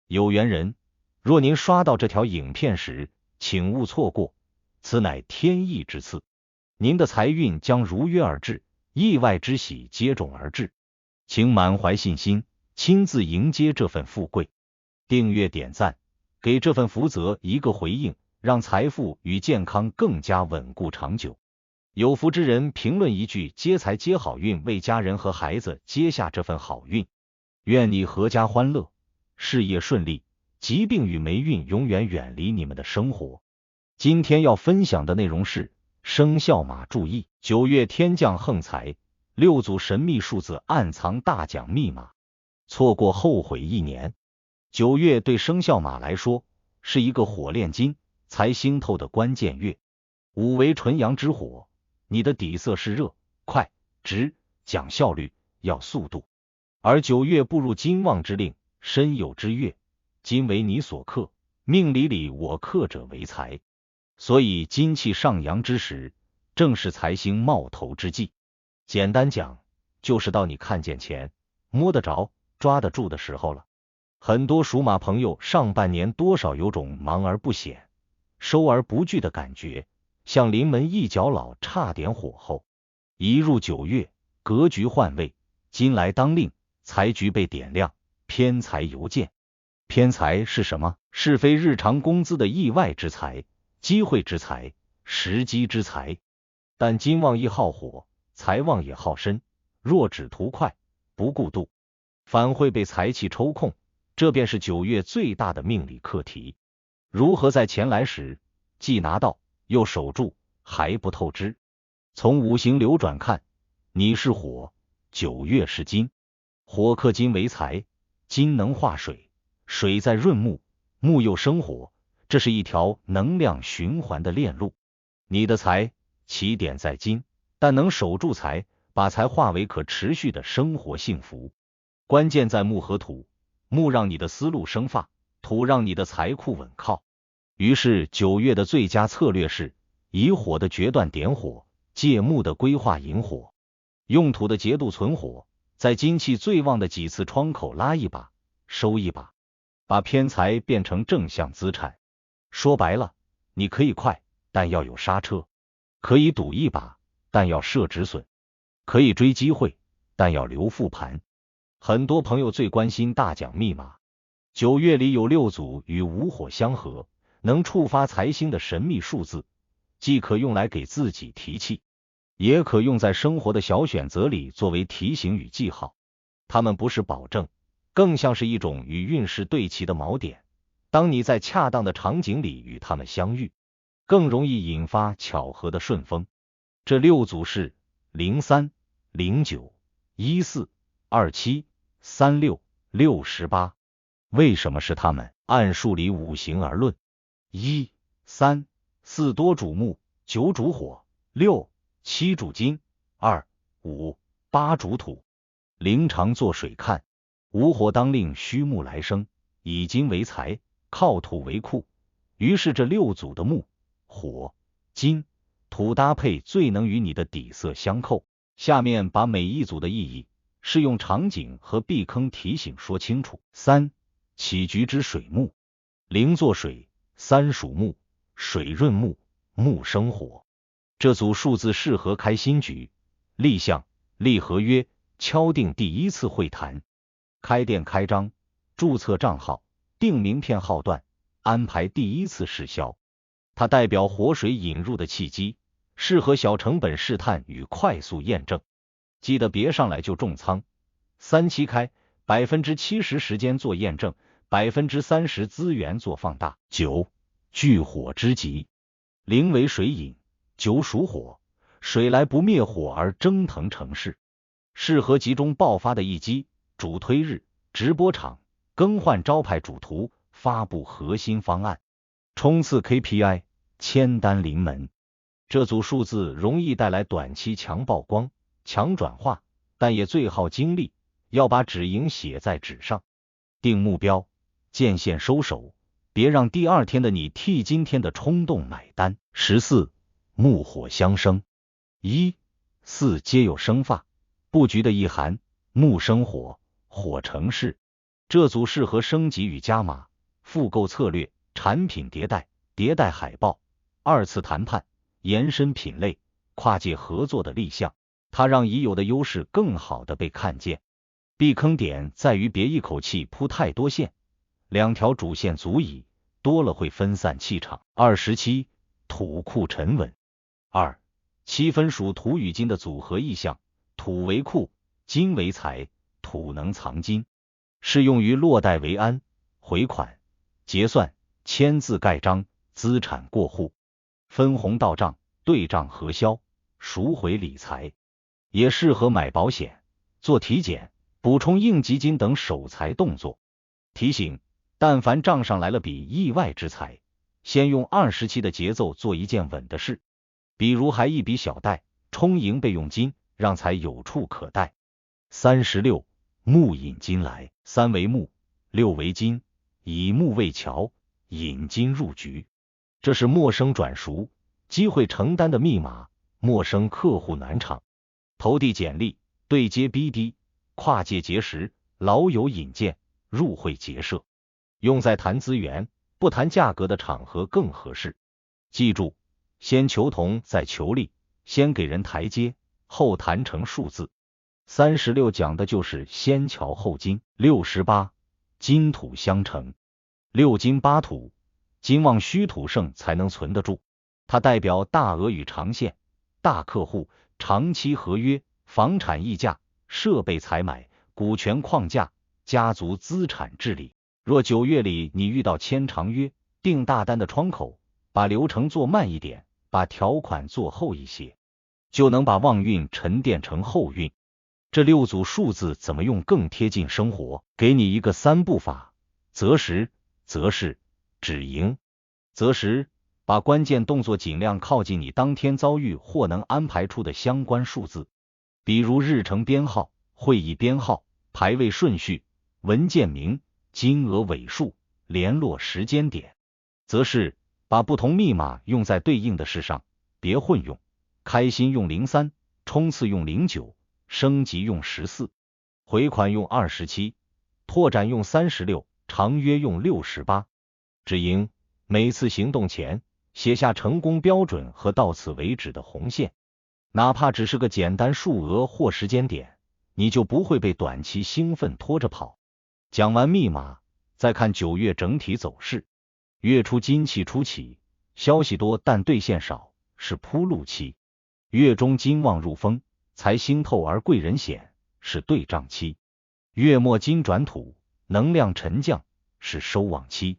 有缘人，若您刷到这条影片时，请勿错过，此乃天意之赐，您的财运将如约而至，意外之喜接踵而至，请满怀信心，亲自迎接这份富贵。订阅点赞，给这份福泽一个回应，让财富与健康更加稳固长久。有福之人评论一句接财接好运，为家人和孩子接下这份好运。愿你阖家欢乐，事业顺利，疾病与霉运永远远离你们的生活。今天要分享的内容是生肖马注意，9月天降横财，6组神秘数字暗藏大奖密码，错过后悔一年。9月对生肖马来说是一个火炼金、财星透的关键月。五为纯阳之火，你的底色是热、快、直，讲效率，要速度。而9月步入金旺之令，申酉之月，金为你所克，命理里我克者为财，所以金气上扬之时，正是财星冒头之际。简单讲，就是到你看见钱、摸得着、抓得住的时候了。很多属马朋友上半年多少有种忙而不显、收而不聚的感觉，像临门一脚老，差点火候。一入9月，格局换位，金来当令，财局被点亮，偏财犹见。偏财是什么？是非日常工资的意外之财、机会之财、时机之财。但金旺亦好火，财旺也好身，若只图快，不顾度，反会被财气抽空。这便是9月最大的命理课题。如何在钱来时，既拿到又守住，还不透支？从五行流转看，你是火，9月是金，火克金为财，金能化水，水在润木，木又生火，这是一条能量循环的链路。你的财起点在金，但能守住财，把财化为可持续的生活幸福。关键在木和土，木让你的思路生发，土让你的财库稳靠。于是9月的最佳策略是以火的决断点火，借木的规划引火，用土的节度存火，在金气最旺的几次窗口拉一把，收一把，把偏财变成正向资产。说白了，你可以快，但要有刹车；可以赌一把，但要设止损；可以追机会，但要留复盘。很多朋友最关心大奖密码，9月里有6组与午火相合，能触发财星的神秘数字，既可用来给自己提气，也可用在生活的小选择里作为提醒与记号。它们不是保证，更像是一种与运势对齐的锚点。当你在恰当的场景里与它们相遇，更容易引发巧合的顺风。这6组是03、09、14、27、36、68。为什么是他们？按数理五行而论，1、3、4多主木，9主火，6、7主金，2、5、8主土。临常做水看，午火当令，虚木来生，以金为财，靠土为库。于是这6组的木、火、金、土搭配最能与你的底色相扣。下面把每一组的意义、适用场景和避坑提醒说清楚。3、起局之水木，零做水，3属木，水润木，木生火。这组数字适合开新局、立项、立合约、敲定第一次会谈、开店开张、注册账号、定名片号段、安排第一次试销。它代表活水引入的契机，适合小成本试探与快速验证。记得别上来就重仓，3期开，70%时间做验证，30%资源做放大。9、聚火之极，零为水引，9属火，水来不灭火而蒸腾城市，适合集中爆发的一击，主推日、直播场，更换招牌主图，发布核心方案，冲刺 KPI， 签单临门。这组数字容易带来短期强曝光、强转化，但也最耗精力，要把止盈写在纸上。定目标，见线收手，别让第二天的你替今天的冲动买单。14、木火相生，1、4皆有生发，布局的意涵，木生火，火成事。这组适合升级与加码、复购策略、产品迭代、迭代海报、二次谈判、延伸品类、跨界合作的立项，它让已有的优势更好的被看见。避坑点在于别一口气铺太多线，2条主线足矣，多了会分散气场。27土库沉稳。7分属土与金的组合意象，土为库，金为财，土能藏金，适用于落袋为安、回款、结算、签字盖章、资产过户、分红到账、对账核销、赎回理财，也适合买保险、做体检、补充应急金等守财动作。提醒：但凡账上来了笔意外之财，先用27的节奏做一件稳的事，比如还一笔小贷，充盈备用金，让财有处可贷。36木引金来。3为木，6为金，以木为桥，引金入局。这是陌生转熟、机会承担的密码，陌生客户暖场，投递简历，对接 BD， 跨界结识，老友引荐，入会结社。用在谈资源不谈价格的场合更合适。记住，先求同再求利，先给人台阶，后谈成数字。36讲的就是先桥后金。68金土相乘。6金8土，金旺虚土盛才能存得住，它代表大额与长线、大客户、长期合约、房产溢价、设备采买、股权框架、家族资产治理。若9月里你遇到签长约、订大单的窗口，把流程做慢一点，把条款做厚一些，就能把旺运沉淀成后运。这6组数字怎么用更贴近生活？给你一个3步法：择时、择势、止盈。择时，把关键动作尽量靠近你当天遭遇或能安排出的相关数字，比如日程编号、会议编号、排位顺序、文件名、金额尾数、联络时间点。择势，把不同密码用在对应的事上，别混用，开心用03，冲刺用09，升级用14，回款用27，拓展用36，长约用68。止盈，每次行动前写下成功标准和到此为止的红线，哪怕只是个简单数额或时间点，你就不会被短期兴奋拖着跑。讲完密码，再看9月整体走势。月初金气初起，消息多但兑现少，是铺路期。月中金旺入风，财星透而贵人显，是对账期。月末金转土，能量沉降，是收网期。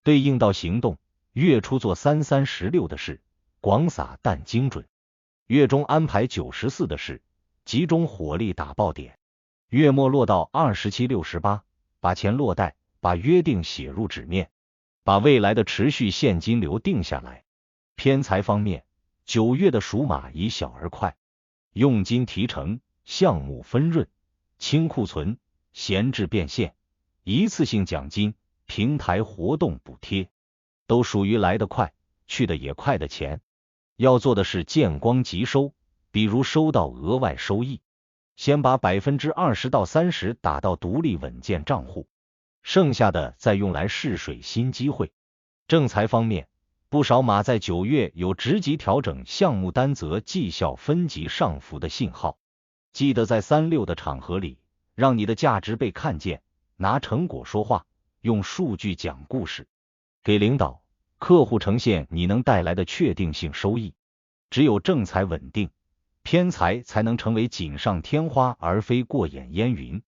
对应到行动，月初做33、16的事，广撒但精准；月中安排9、14的事，集中火力打爆点；月末落到27、68，把钱落袋，把约定写入纸面，把未来的持续现金流定下来。偏财方面，9月的属马以小而快，用金提成，项目分润，清库存，闲置变现，一次性奖金，平台活动补贴，都属于来得快去得也快的钱。要做的是见光即收，比如收到额外收益，先把20%到30%打到独立稳健账户，剩下的再用来试水新机会。正财方面，不少马在9月有职级调整、项目担责、绩效分级上浮的信号。记得在36的场合里，让你的价值被看见，拿成果说话，用数据讲故事，给领导、客户呈现你能带来的确定性收益。只有正财稳定，偏财才能成为锦上添花，而非过眼烟云。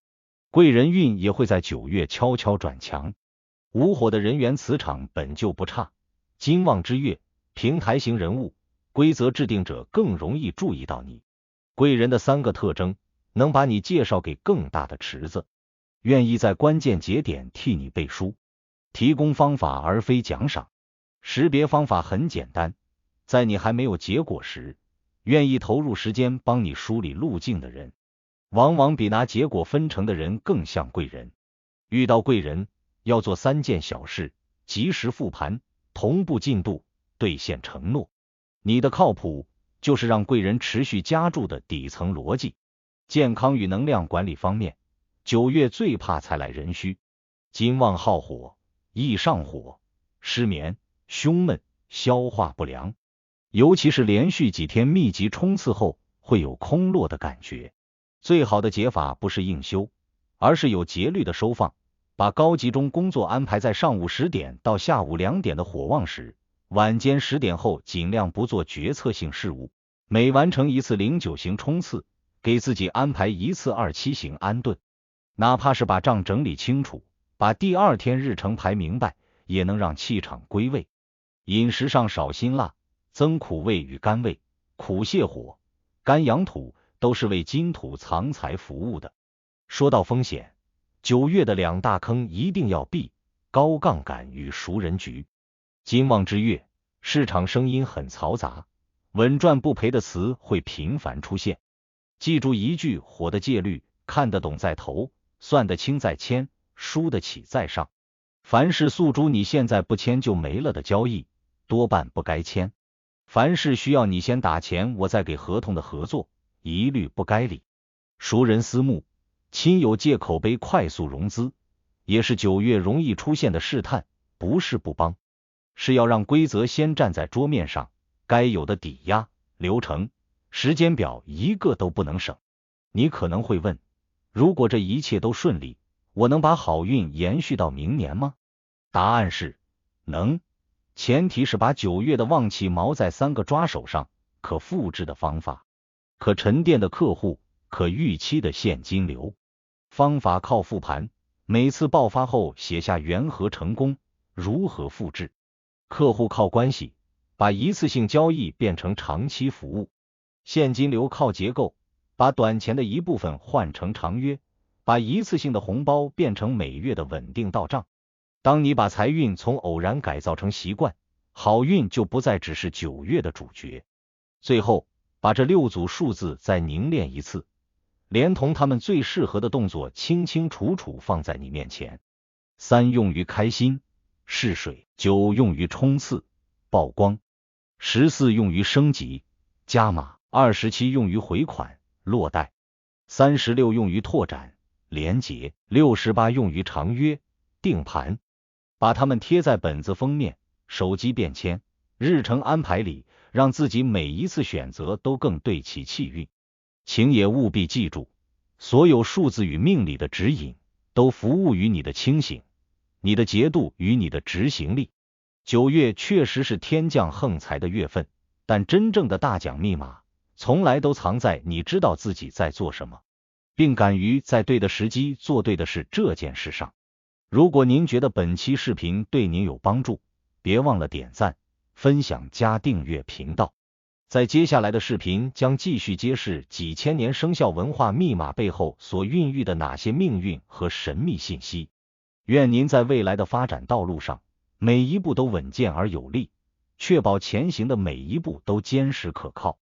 贵人运也会在9月悄悄转强。无火的人员磁场本就不差，金旺之月，平台型人物、规则制定者更容易注意到你。贵人的3个特征，能把你介绍给更大的池子，愿意在关键节点替你背书，提供方法而非奖赏。识别方法很简单，在你还没有结果时，愿意投入时间帮你梳理路径的人，往往比拿结果分成的人更像贵人。遇到贵人，要做3件小事：及时复盘，同步进度，兑现承诺。你的靠谱就是让贵人持续加注的底层逻辑。健康与能量管理方面，9月最怕财来人虚，金旺好火，易上火，失眠、胸闷、消化不良，尤其是连续几天密集冲刺后会有空落的感觉。最好的解法不是硬休，而是有节律的收放，把高集中工作安排在上午10点到下午2点的火旺时，晚间10点后尽量不做决策性事务。每完成一次09型冲刺，给自己安排一次27型安顿，哪怕是把账整理清楚，把第2天日程排明白，也能让气场归位。饮食上少辛辣，增苦味与甘味，苦泻火，甘养土，都是为金土藏财服务的。说到风险，9月的2大坑一定要避：高杠杆与熟人局。金旺之月，市场声音很嘈杂，稳赚不赔的词会频繁出现。记住一句火的戒律：看得懂在投，算得清在签，输得起在上。凡是诉诸你现在不签就没了的交易，多半不该签；凡是需要你先打钱我再给合同的合作，一律不该理。熟人私募，亲友借口碑快速融资，也是9月容易出现的试探，不是不帮，是要让规则先站在桌面上，该有的抵押、流程、时间表一个都不能省。你可能会问，如果这一切都顺利，我能把好运延续到明年吗？答案是能，前提是把9月的旺气锚在3个抓手上：可复制的方法，可沉淀的客户，可预期的现金流。方法靠复盘，每次爆发后写下缘何成功，如何复制。客户靠关系，把一次性交易变成长期服务。现金流靠结构，把短钱的一部分换成长约，把一次性的红包变成每月的稳定到账。当你把财运从偶然改造成习惯，好运就不再只是9月的主角。最后，把这6组数字再凝练一次，连同他们最适合的动作清清楚楚放在你面前。3用于开心试水，9用于冲刺曝光，14用于升级加码，27用于回款落袋，36用于拓展连结，68用于长约定盘。把它们贴在本子封面、手机便签、日程安排里，让自己每一次选择都更对齐气运。请也务必记住，所有数字与命理的指引都服务于你的清醒、你的节度与你的执行力。9月确实是天降横财的月份，但真正的大奖密码从来都藏在你知道自己在做什么，并敢于在对的时机做对的事这件事上。如果您觉得本期视频对您有帮助，别忘了点赞、分享加订阅频道。在接下来的视频将继续揭示几千年生肖文化密码背后所孕育的哪些命运和神秘信息。愿您在未来的发展道路上，每一步都稳健而有力，确保前行的每一步都坚实可靠。